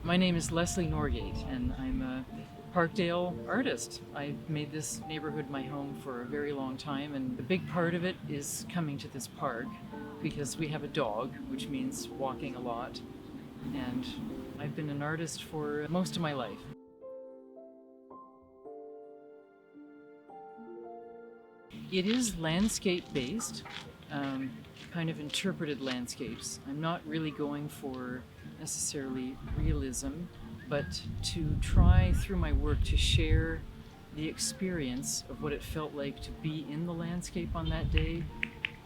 My name is Leslie Norgate, and I'm a Parkdale artist. I've made this neighborhood my home for a very long time, and a big part of it is coming to this park because we have a dog, which means walking a lot, and I've been an artist for most of my life. It is landscape-based, kind of interpreted landscapes. I'm not really going for necessarily realism, but to try through my work to share the experience of what it felt like to be in the landscape on that day,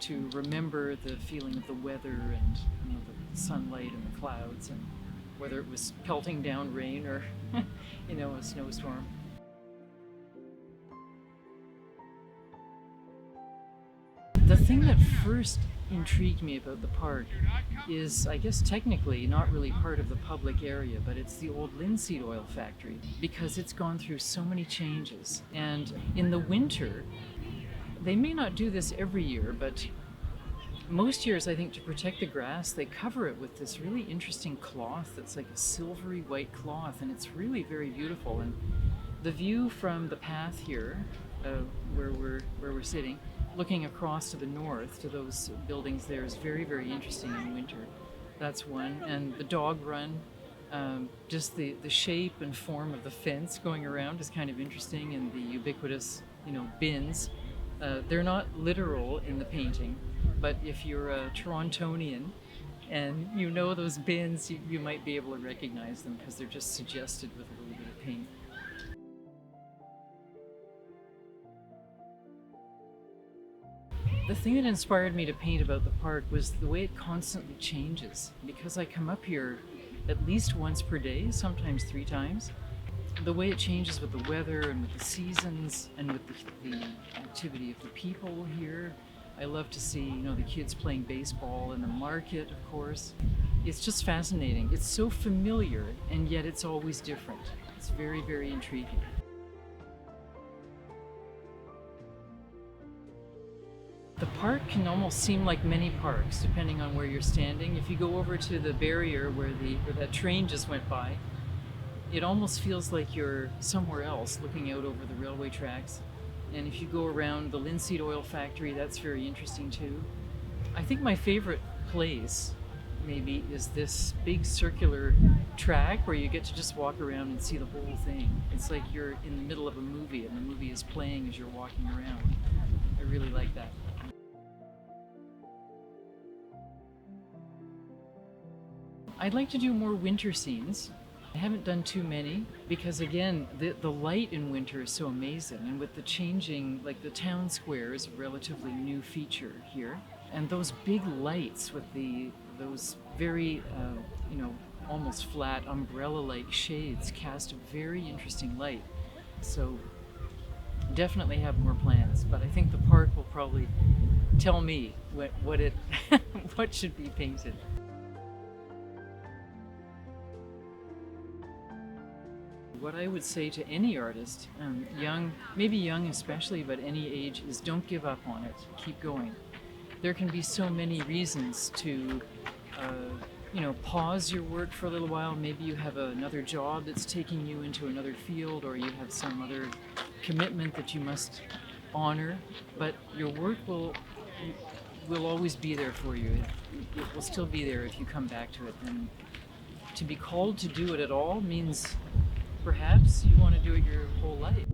to remember the feeling of the weather and the sunlight and the clouds, and whether it was pelting down rain or a snowstorm. The thing that first intrigued me about the park is, I guess technically not really part of the public area, but it's the old linseed oil factory, because it's gone through so many changes. And in the winter, they may not do this every year, but most years, I think, to protect the grass, they cover it with this really interesting cloth that's like a silvery white cloth, and it's really very beautiful. And the view from the path here, where we're sitting, looking across to the north to those buildings there, is very, very interesting in winter. That's one. And the dog run, just the shape and form of the fence going around is kind of interesting, and the ubiquitous, bins. They're not literal in the painting, but if you're a Torontonian and you know those bins, you might be able to recognize them because they're just suggested with a little bit of paint. The thing that inspired me to paint about the park was the way it constantly changes. Because I come up here at least once per day, sometimes 3 times. The way it changes with the weather and with the seasons and with the activity of the people here. I love to see, the kids playing baseball in the market, of course. It's just fascinating. It's so familiar, and yet it's always different. It's very, very intriguing. The park can almost seem like many parks, depending on where you're standing. If you go over to the barrier where that train just went by, it almost feels like you're somewhere else, looking out over the railway tracks. And if you go around the linseed oil factory, that's very interesting too. I think my favorite place, maybe, is this big circular track where you get to just walk around and see the whole thing. It's like you're in the middle of a movie, and the movie is playing as you're walking around. I really like that. I'd like to do more winter scenes. I haven't done too many because, again, the light in winter is so amazing, and with the changing, like the town square is a relatively new feature here, and those big lights with those very almost flat umbrella-like shades cast a very interesting light. So definitely have more plans, but I think the park will probably tell me what what should be painted. What I would say to any artist, young, maybe young especially, but any age, is don't give up on it. Keep going. There can be so many reasons to, pause your work for a little while. Maybe you have another job that's taking you into another field, or you have some other commitment that you must honor. But your work will always be there for you. It will still be there if you come back to it. And to be called to do it at all means perhaps you want to do it your whole life.